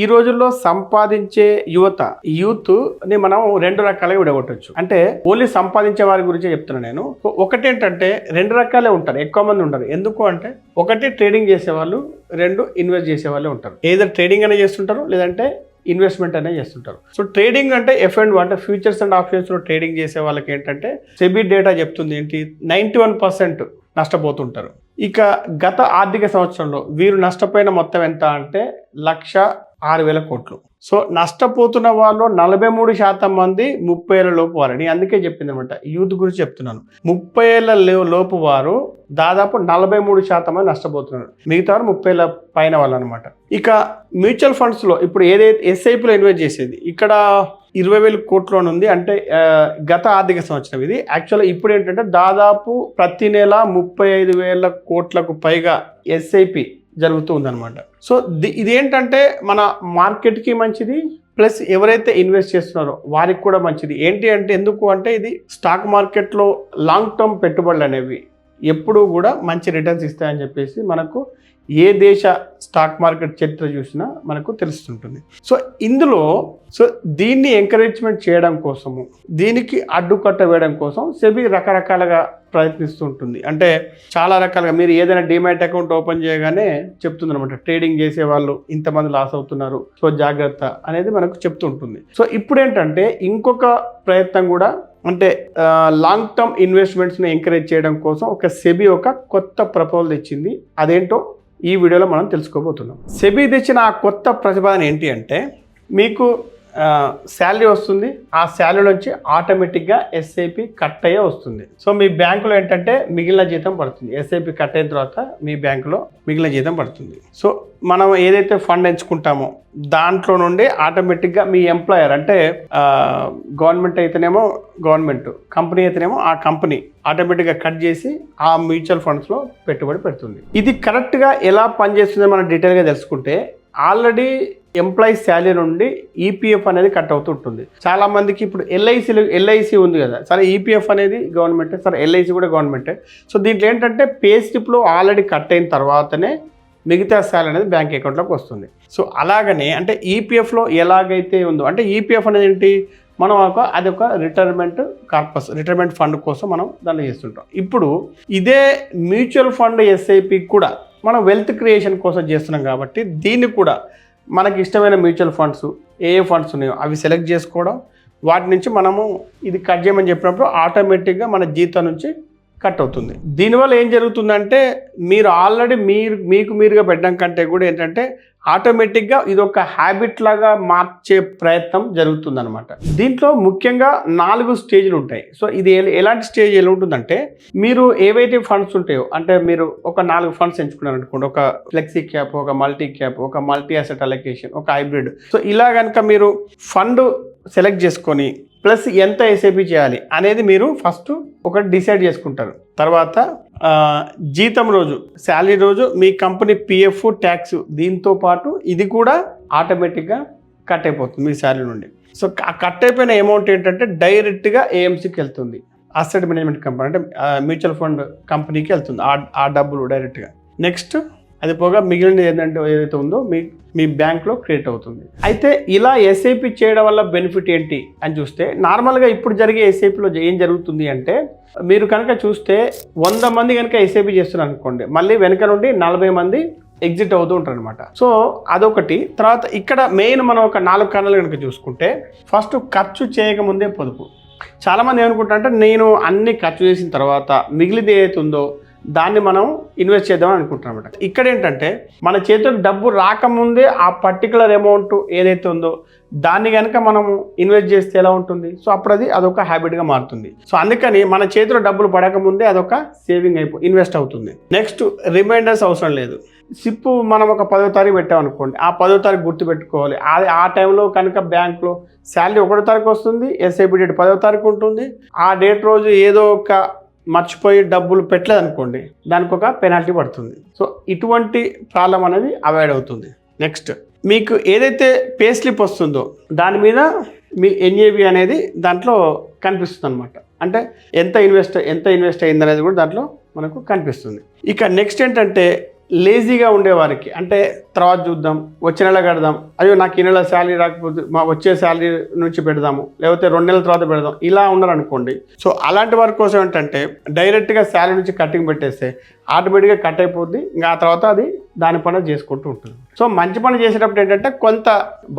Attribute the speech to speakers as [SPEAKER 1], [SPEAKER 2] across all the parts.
[SPEAKER 1] ఈ రోజుల్లో సంపాదించే యూత్ని మనం రెండు రకాలుగా విడగొట్టచ్చు. అంటే ఓన్లీ సంపాదించే వారి గురించి చెప్తున్నాను నేను. ఒకటేంటంటే రెండు రకాలే ఉంటారు, ఎక్కువ మంది ఉంటారు. ఎందుకు అంటే ఒకటి ట్రేడింగ్ చేసేవాళ్ళు, రెండు ఇన్వెస్ట్ చేసే వాళ్ళే ఉంటారు. ఏదో ట్రేడింగ్ అనే చేస్తుంటారు, లేదంటే ఇన్వెస్ట్మెంట్ అనేది చేస్తుంటారు. సో ట్రేడింగ్ అంటే F&O అంటే ఫ్యూచర్స్ అండ్ ఆప్షన్స్లో ట్రేడింగ్ చేసే వాళ్ళకి ఏంటంటే సెబీ డేటా చెప్తుంది ఏంటి, 91% నష్టపోతుంటారు. ఇక గత ఆర్థిక సంవత్సరంలో వీరు నష్టపోయిన మొత్తం ఎంత అంటే 1,06,000 కోట్లు. సో నష్టపోతున్న వాళ్ళు 43% మంది 30 ఏళ్ల లోపు వారని అందుకే చెప్పింది అనమాట. యూత్ గురించి చెప్తున్నాను. 30 ఏళ్ల లోపు వారు దాదాపు 43% మంది నష్టపోతున్నారు. మిగతా 30 ఏళ్ల పైన వాళ్ళు అనమాట. ఇక మ్యూచువల్ ఫండ్స్లో ఇప్పుడు ఏదైతే ఎస్ఐపిలో ఇన్వెస్ట్ చేసేది ఇక్కడ 20,000 కోట్లోనే ఉంది. అంటే గత ఆర్థిక సంవత్సరం ఇది. యాక్చువల్గా ఇప్పుడు ఏంటంటే దాదాపు ప్రతి నెల 35,000 కోట్లకు పైగా ఎస్ఐపి జరుగుతూ ఉందన్నమాట. సో ఇదేంటంటే మన మార్కెట్కి మంచిది, ప్లస్ ఎవరైతే ఇన్వెస్ట్ చేస్తున్నారో వారికి కూడా మంచిది. ఏంటి అంటే ఎందుకు అంటే ఇది స్టాక్ మార్కెట్లో లాంగ్ టర్మ్ పెట్టుబడులు అనేవి ఎప్పుడూ కూడా మంచి రిటర్న్స్ ఇస్తాయని చెప్పేసి మనకు ఏ దేశ స్టాక్ మార్కెట్ చరిత్ర చూసినా మనకు తెలుస్తుంటుంది. సో దీన్ని ఎంకరేజ్మెంట్ చేయడం కోసము, దీనికి అడ్డుకట్ట వేయడం కోసం సెబీ రకరకాలుగా ప్రయత్నిస్తూ ఉంటుంది. అంటే చాలా రకాలుగా మీరు ఏదైనా డిమాట్ అకౌంట్ ఓపెన్ చేయగానే చెప్తుంది అనమాట, ట్రేడింగ్ చేసే వాళ్ళు ఇంతమంది లాస్ అవుతున్నారు, సో జాగ్రత్త అనేది మనకు చెప్తూ ఉంటుంది. సో ఇప్పుడు ఏంటంటే ఇంకొక ప్రయత్నం కూడా, అంటే లాంగ్ టర్మ్ ఇన్వెస్ట్మెంట్స్ని ఎంకరేజ్ చేయడం కోసం ఒక సెబీ ఒక కొత్త ప్రపోజల్ తెచ్చింది. అదేంటో ఈ వీడియోలో మనం తెలుసుకోబోతున్నాం. సెబీ తెచ్చిన ఆ కొత్త ప్రతిపాదన ఏంటి అంటే, మీకు శాలరీ వస్తుంది, ఆ శాలరీ నుంచి ఆటోమేటిక్గా ఎస్ఐపి కట్ అయ్యే వస్తుంది. సో మీ బ్యాంకులో ఏంటంటే మిగిలిన జీతం పడుతుంది. ఎస్ఐపి కట్ అయిన తర్వాత మీ బ్యాంకులో మిగిలిన జీతం పడుతుంది. సో మనం ఏదైతే ఫండ్ ఎంచుకుంటామో దాంట్లో నుండి ఆటోమేటిక్గా మీ ఎంప్లాయర్, అంటే గవర్నమెంట్ అయితేనేమో గవర్నమెంట్, కంపెనీ అయితేనేమో ఆ కంపెనీ ఆటోమేటిక్గా కట్ చేసి ఆ మ్యూచువల్ ఫండ్స్లో పెట్టుబడి పెడుతుంది. ఇది కరెక్ట్గా ఎలా పనిచేస్తుందో మనం డీటెయిల్గా తెలుసుకుంటే, ఆల్రెడీ ఎంప్లాయీస్ శాలరీ నుండి ఈపీఎఫ్ అనేది కట్ అవుతూ ఉంటుంది. చాలా మందికి ఇప్పుడు ఎల్ఐసి ఉంది కదా, సరే ఈపీఎఫ్ అనేది గవర్నమెంటే, సరే ఎల్ఐసి కూడా గవర్నమెంటే. సో దీంట్లో ఏంటంటే పే స్లిప్లో ఆల్రెడీ కట్ అయిన తర్వాతనే మిగతా శాలరీ అనేది బ్యాంక్ అకౌంట్లోకి వస్తుంది. సో అలాగనే అంటే ఈపీఎఫ్లో ఎలాగైతే ఉందో, అంటే ఈపీఎఫ్ అనేది ఏంటి, మనం అదొక రిటైర్మెంట్ ఫండ్ కోసం మనం దాన్ని చేస్తుంటాం. ఇప్పుడు ఇదే మ్యూచువల్ ఫండ్ ఎస్ఐపి కూడా మనం వెల్త్ క్రియేషన్ కోసం చేస్తున్నాం కాబట్టి దీన్ని కూడా మనకి ఇష్టమైన మ్యూచువల్ ఫండ్స్ ఏ ఫండ్స్ ఉన్నాయో అవి సెలెక్ట్ చేసుకోవడం, వాటి నుంచి మనము ఇది కట్ చేయమని చెప్పినప్పుడు ఆటోమేటిక్గా మన జీతం నుంచి కట్ అవుతుంది. దీనివల్ల ఏం జరుగుతుందంటే మీరు ఆల్రెడీ మీరుగా పెట్టడం కంటే కూడా ఏంటంటే ఆటోమేటిక్గా ఇది ఒక హ్యాబిట్ లాగా మార్చే ప్రయత్నం జరుగుతుందన్నమాట. దీంట్లో ముఖ్యంగా 4 స్టేజ్లు ఉంటాయి. సో ఇది ఎలాంటి స్టేజ్ ఎలా ఉంటుందంటే, మీరు ఏవైతే ఫండ్స్ ఉంటాయో, అంటే మీరు ఒక 4 ఫండ్స్ ఎంచుకున్నారు అనుకోండి, ఒక ఫ్లెక్సీ క్యాప్, ఒక మల్టీ క్యాప్, ఒక మల్టీ అసెట్ అలొకేషన్, ఒక హైబ్రిడ్. సో ఇలా కనుక మీరు ఫండ్ సెలెక్ట్ చేసుకొని ప్లస్ ఎంత ఎస్ఐపి చేయాలి అనేది మీరు ఫస్ట్ ఒకటి డిసైడ్ చేసుకుంటారు. తర్వాత జీతం రోజు, శాలరీ రోజు మీ కంపెనీ పిఎఫ్, ట్యాక్స్ దీంతో పాటు ఇది కూడా ఆటోమేటిక్గా కట్ అయిపోతుంది మీ శాలరీ నుండి. సో ఆ కట్ అయిపోయిన అమౌంట్ ఏంటంటే డైరెక్ట్గా ఏఎంసీకి వెళ్తుంది, అసెట్ మేనేజ్మెంట్ కంపెనీ, అంటే మ్యూచువల్ ఫండ్ కంపెనీకి వెళ్తుంది ఆ డబ్బులు డైరెక్ట్గా. నెక్స్ట్ అది పోగా మిగిలిన ఏదైతే ఉందో మీ బ్యాంక్లో క్రియేట్ అవుతుంది. అయితే ఇలా ఎస్ఐపి చేయడం వల్ల బెనిఫిట్ ఏంటి అని చూస్తే, నార్మల్గా ఇప్పుడు జరిగే ఎస్ఐపిలో ఏం జరుగుతుంది అంటే, మీరు కనుక చూస్తే 100 మంది కనుక ఎస్ఐపి చేస్తున్నారు అనుకోండి, మళ్ళీ వెనక నుండి 40 మంది ఎగ్జిట్ అవుతూ ఉంటారు అనమాట. సో అదొకటి. తర్వాత ఇక్కడ మెయిన్ మనం ఒక 4 కారణాలు కనుక చూసుకుంటే, ఫస్ట్ ఖర్చు చేయకముందే పొదుపు. చాలామంది ఏమనుకుంటారంటే, నేను అన్ని ఖర్చు చేసిన తర్వాత మిగిలిది ఏదైతే ఉందో దాన్ని మనం ఇన్వెస్ట్ చేద్దామని అనుకుంటున్నాం అనమాట. ఇక్కడ ఏంటంటే మన చేతిలో డబ్బు రాకముందే ఆ పర్టికులర్ అమౌంట్ ఏదైతే ఉందో దాన్ని కనుక మనం ఇన్వెస్ట్ చేస్తే ఎలా ఉంటుంది, సో అప్పుడు అదొక హ్యాబిట్గా మారుతుంది. సో అందుకని మన చేతిలో డబ్బులు పడకముందే అదొక సేవింగ్ ఇన్వెస్ట్ అవుతుంది. నెక్స్ట్ రిమైండర్స్ అవసరం లేదు. సిప్ మనం ఒక 10వ తారీఖు పెట్టామనుకోండి, ఆ 10వ తారీఖు గుర్తుపెట్టుకోవాలి. ఆ టైంలో కనుక బ్యాంక్లో శాలరీ 1వ తారీఖు వస్తుంది, ఎస్ఐపి డేట్ 10వ తారీఖు ఉంటుంది. ఆ డేట్ రోజు ఏదో ఒక మర్చిపోయి డబ్బులు పెట్టలేదు అనుకోండి, దానికి ఒక పెనాల్టీ పడుతుంది. సో ఇటువంటి ప్రాబ్లం అనేది అవాయిడ్ అవుతుంది. నెక్స్ట్ మీకు ఏదైతే పే స్లిప్ వస్తుందో దాని మీద మీ ఎన్ఏవి అనేది దాంట్లో కనిపిస్తుంది అనమాట. అంటే ఎంత ఇన్వెస్ట్ అయింది అనేది కూడా దాంట్లో మనకు కనిపిస్తుంది. ఇక నెక్స్ట్ ఏంటంటే లేజీగా ఉండేవారికి, అంటే తర్వాత చూద్దాం, వచ్చే నెల కడదాం, అయ్యో నాకు ఈ నెల శాలరీ రాకపోతే మా వచ్చే శాలరీ నుంచి పెడదాము, లేకపోతే 2 నెలల తర్వాత పెడదాం, ఇలా ఉన్నారనుకోండి. సో అలాంటి వారి కోసం ఏంటంటే డైరెక్ట్గా శాలరీ నుంచి కట్టింగ్ పెట్టేస్తే ఆటోమేటిక్గా కట్ అయిపోద్ది. ఇంకా ఆ తర్వాత అది దాని పని చేసుకుంటూ ఉంటుంది. సో మంచి పని చేసేటప్పుడు ఏంటంటే కొంత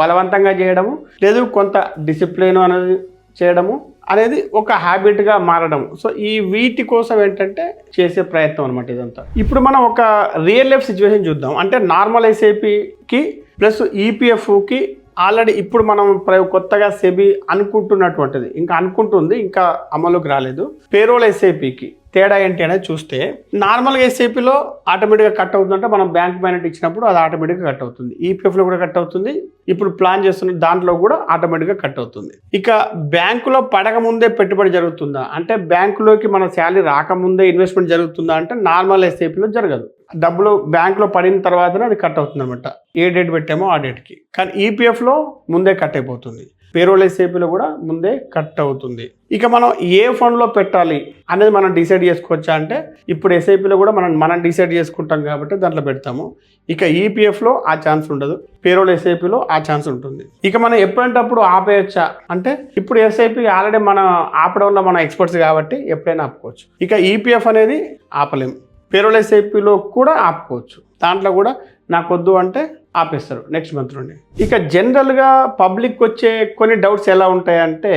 [SPEAKER 1] బలవంతంగా చేయడము, లేదు కొంత డిసిప్లిన్ అనేది చేయడము అనేది ఒక హ్యాబిట్గా మారడం. సో ఈ వీటి కోసం ఏంటంటే చేసే ప్రయత్నం అనమాట ఇదంతా. ఇప్పుడు మనం ఒక రియల్ లైఫ్ సిచ్యువేషన్ చూద్దాం. అంటే నార్మల్ ఎస్ఐపికి ప్లస్ ఈపీఎఫ్కి ఆల్రెడీ ఇప్పుడు మనం కొత్తగా సెబీ అనుకుంటున్నటువంటిది, ఇంకా అనుకుంటుంది, ఇంకా అమలుకి రాలేదు. పేరోల్ ఎస్ఐపికి తేడా ఏంటి అనేది చూస్తే, నార్మల్గా ఎస్ఐపిలో ఆటోమేటిక్గా కట్ అవుతుందంటే మనం బ్యాంక్ పేమెంట్ ఇచ్చినప్పుడు అది ఆటోమేటిక్గా కట్ అవుతుంది. ఈపీఎఫ్లో కూడా కట్ అవుతుంది, ఇప్పుడు ప్లాన్ చేస్తున్న దాంట్లో కూడా ఆటోమేటిక్గా కట్ అవుతుంది. ఇక బ్యాంకులో పడక ముందే పెట్టుబడి జరుగుతుందా అంటే, బ్యాంకులోకి మన శాలరీ రాకముందే ఇన్వెస్ట్మెంట్ జరుగుతుందా అంటే నార్మల్ ఎస్ఐపిలో జరగదు. డబ్బులు బ్యాంకులో పడిన తర్వాతనే అది కట్ అవుతుంది అనమాట, ఏ డేట్ పెట్టామో ఆ డేట్కి. కానీ ఈపీఎఫ్లో ముందే కట్ అయిపోతుంది, పేరోల్ ఎస్ఐపిలో కూడా ముందే కట్ అవుతుంది. ఇక మనం ఏ ఫండ్లో పెట్టాలి అనేది మనం డిసైడ్ చేసుకోవచ్చా అంటే, ఇప్పుడు ఎస్ఐపిలో కూడా మనం డిసైడ్ చేసుకుంటాం కాబట్టి దాంట్లో పెడతాము. ఇక ఈపీఎఫ్లో ఆ ఛాన్స్ ఉండదు, పేరోల్ ఎస్ఐపిలో ఆ ఛాన్స్ ఉంటుంది. ఇక మనం ఎప్పుడంటప్పుడు ఆపేయచ్చా అంటే, ఇప్పుడు ఎస్ఐపి ఆల్రెడీ మన ఆపడంలో మనం ఎక్స్పర్ట్స్ కాబట్టి ఎప్పుడైనా ఆపుకోవచ్చు. ఇక ఈపీఎఫ్ అనేది ఆపలేము, పేరోల్ ఎస్ఐపిలో కూడా ఆపుకోవచ్చు. దాంట్లో కూడా నాకు వద్దు అంటే ఆపేస్తారు నెక్స్ట్ మంత్ నుండి. ఇక జనరల్గా పబ్లిక్ వచ్చే కొన్ని డౌట్స్ ఎలా ఉంటాయంటే,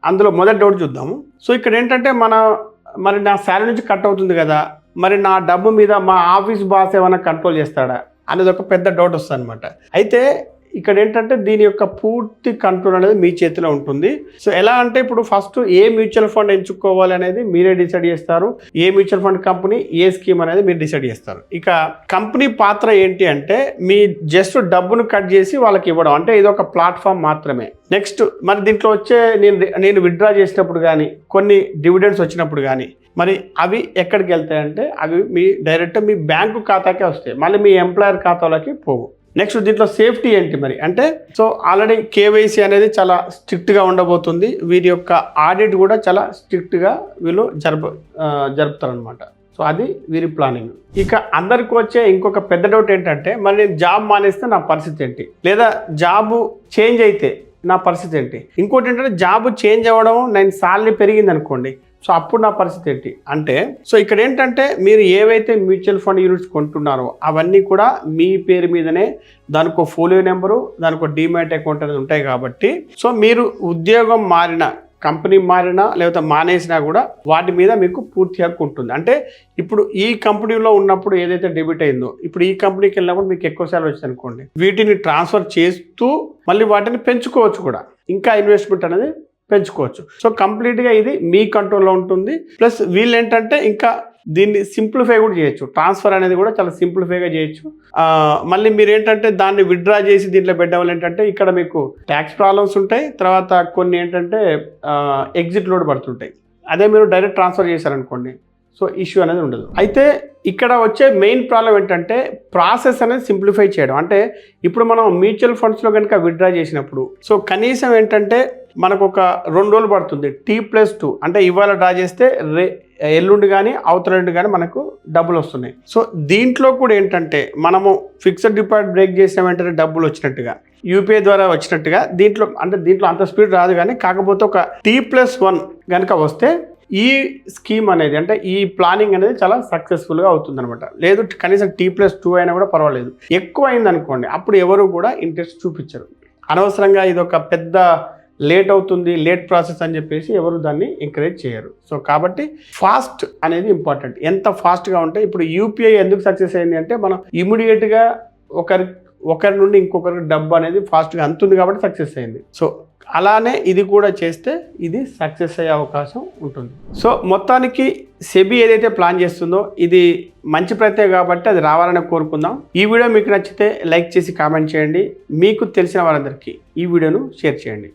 [SPEAKER 1] అందులో మొదటి డౌట్ చూద్దాము. సో ఇక్కడ ఏంటంటే మరి నా శాలరీ నుంచి కట్ అవుతుంది కదా, మరి నా డబ్బు మీద మా ఆఫీస్ బాస్ ఏమైనా కంట్రోల్ చేస్తాడా అనేది ఒక పెద్ద డౌట్ వస్తుంది అనమాట. అయితే ఇక్కడ ఏంటంటే దీని యొక్క పూర్తి కంట్రోల్ అనేది మీ చేతిలో ఉంటుంది. సో ఎలా అంటే, ఇప్పుడు ఫస్ట్ ఏ మ్యూచువల్ ఫండ్ ఎంచుకోవాలి అనేది మీరే డిసైడ్ చేస్తారు, ఏ మ్యూచువల్ ఫండ్ కంపెనీ ఏ స్కీమ్ అనేది మీరు డిసైడ్ చేస్తారు. ఇక కంపెనీ పాత్ర ఏంటి అంటే, మీ జస్ట్ డబ్బును కట్ చేసి వాళ్ళకి ఇవ్వడం, అంటే ఇది ఒక ప్లాట్ఫామ్ మాత్రమే. నెక్స్ట్ మరి దీంట్లో వచ్చే నేను విత్డ్రా చేసినప్పుడు కానీ, కొన్ని డివిడెండ్స్ వచ్చినప్పుడు కానీ, మరి అవి ఎక్కడికి వెళ్తాయంటే అవి డైరెక్ట్ మీ బ్యాంకు ఖాతాకే వస్తాయి, మళ్ళీ మీ ఎంప్లాయర్ ఖాతాలోకి పోవు. నెక్స్ట్ దీంట్లో సేఫ్టీ ఏంటి మరి అంటే, సో ఆల్రెడీ కేవైసీ అనేది చాలా స్ట్రిక్ట్గా ఉండబోతుంది. వీరి యొక్క ఆడిట్ కూడా చాలా స్ట్రిక్ట్గా వీళ్ళు జరుపుతారనమాట. సో అది వీరి ప్లానింగ్. ఇక అందరికి వచ్చే ఇంకొక పెద్ద డౌట్ ఏంటంటే, మరి నేను జాబ్ మానేస్తే నా పరిస్థితి ఏంటి, లేదా జాబు చేంజ్ అయితే నా పరిస్థితి ఏంటి. ఇంకోటి ఏంటంటే, జాబ్ చేంజ్ అవ్వడం, నేను శాలరీ పెరిగింది అనుకోండి, సో అప్పుడు నా పరిస్థితి ఏంటి అంటే, సో ఇక్కడ ఏంటంటే మీరు ఏవైతే మ్యూచువల్ ఫండ్ యూనిట్స్ కొంటున్నారో అవన్నీ కూడా మీ పేరు మీదనే, దానికి ఒక ఫోలియో నెంబరు, దానికి ఒక డీమ్యాట్ అకౌంట్ అనేది ఉంటాయి కాబట్టి, సో మీరు ఉద్యోగం మారిన, కంపెనీ మారినా లేకపోతే మానేసినా కూడా వాటి మీద మీకు పూర్తి హక్కు ఉంటుంది. అంటే ఇప్పుడు ఈ కంపెనీలో ఉన్నప్పుడు ఏదైతే డెబిట్ అయిందో, ఇప్పుడు ఈ కంపెనీకి వెళ్ళినప్పుడు మీకు ఎక్కువ శాలరీ వచ్చింది అనుకోండి, వీటిని ట్రాన్స్ఫర్ చేస్తూ మళ్ళీ వాటిని పెంచుకోవచ్చు కూడా, ఇంకా ఇన్వెస్ట్మెంట్ అనేది పెంచుకోవచ్చు. సో కంప్లీట్గా ఇది మీ కంట్రోల్లో ఉంటుంది. ప్లస్ వీళ్ళు ఏంటంటే ఇంకా దీన్ని సింప్లిఫై కూడా చేయొచ్చు, ట్రాన్స్ఫర్ అనేది కూడా చాలా సింప్లిఫైగా చేయొచ్చు. మళ్ళీ మీరు ఏంటంటే దాన్ని విత్డ్రా చేసి దీంట్లో పెట్టడం వల్ల ఏంటంటే ఇక్కడ మీకు ట్యాక్స్ ప్రాబ్లమ్స్ ఉంటాయి, తర్వాత కొన్ని ఏంటంటే ఎగ్జిట్ లోడ్ పడుతుంటాయి. అదే మీరు డైరెక్ట్ ట్రాన్స్ఫర్ చేశారనుకోండి, సో ఇష్యూ అనేది ఉండదు. అయితే ఇక్కడ వచ్చే మెయిన్ ప్రాబ్లం ఏంటంటే ప్రాసెస్ అనేది సింప్లిఫై చేయడం. అంటే ఇప్పుడు మనం మ్యూచువల్ ఫండ్స్లో కనుక విత్డ్రా చేసినప్పుడు, సో కనీసం ఏంటంటే మనకు ఒక 2 రోజులు పడుతుంది, T+2 అంటే ఇవాళ డ్రా చేస్తే ఎల్లుండి కానీ అవతలండి కానీ మనకు డబ్బులు వస్తున్నాయి. సో దీంట్లో కూడా ఏంటంటే మనము ఫిక్స్డ్ డిపాజిట్ బ్రేక్ చేసిన వెంటనే డబ్బులు వచ్చినట్టుగా, యూపీఐ ద్వారా వచ్చినట్టుగా దీంట్లో అంత స్పీడ్ రాదు. కానీ కాకపోతే ఒక T+1 కనుక వస్తే ఈ స్కీమ్ అనేది, అంటే ఈ ప్లానింగ్ అనేది చాలా సక్సెస్ఫుల్గా అవుతుంది అనమాట. లేదు కనీసం T+2 అయినా కూడా పర్వాలేదు, ఎక్కువ అయింది అనుకోండి అప్పుడు ఎవరు కూడా ఇంట్రెస్ట్ చూపించరు. అనవసరంగా ఇది ఒక పెద్ద లేట్ అవుతుంది, లేట్ ప్రాసెస్ అని చెప్పేసి ఎవరు దాన్ని ఎంకరేజ్ చేయరు. సో కాబట్టి ఫాస్ట్ అనేది ఇంపార్టెంట్. ఎంత ఫాస్ట్గా ఉంటే, ఇప్పుడు యూపీఐ ఎందుకు సక్సెస్ అయింది అంటే, మనం ఇమీడియట్గా ఒకరి నుండి ఇంకొకరికి డబ్బు అనేది ఫాస్ట్గా అందుతుంది కాబట్టి సక్సెస్ అయింది. సో అలానే ఇది కూడా చేస్తే ఇది సక్సెస్ అయ్యే అవకాశం ఉంటుంది. సో మొత్తానికి సెబీ ఏదైతే ప్లాన్ చేస్తుందో ఇది మంచి ప్రయత్నం కాబట్టి అది రావాలని కోరుకుందాం. ఈ వీడియో మీకు నచ్చితే లైక్ చేసి కామెంట్ చేయండి. మీకు తెలిసిన వారందరికీ ఈ వీడియోను షేర్ చేయండి.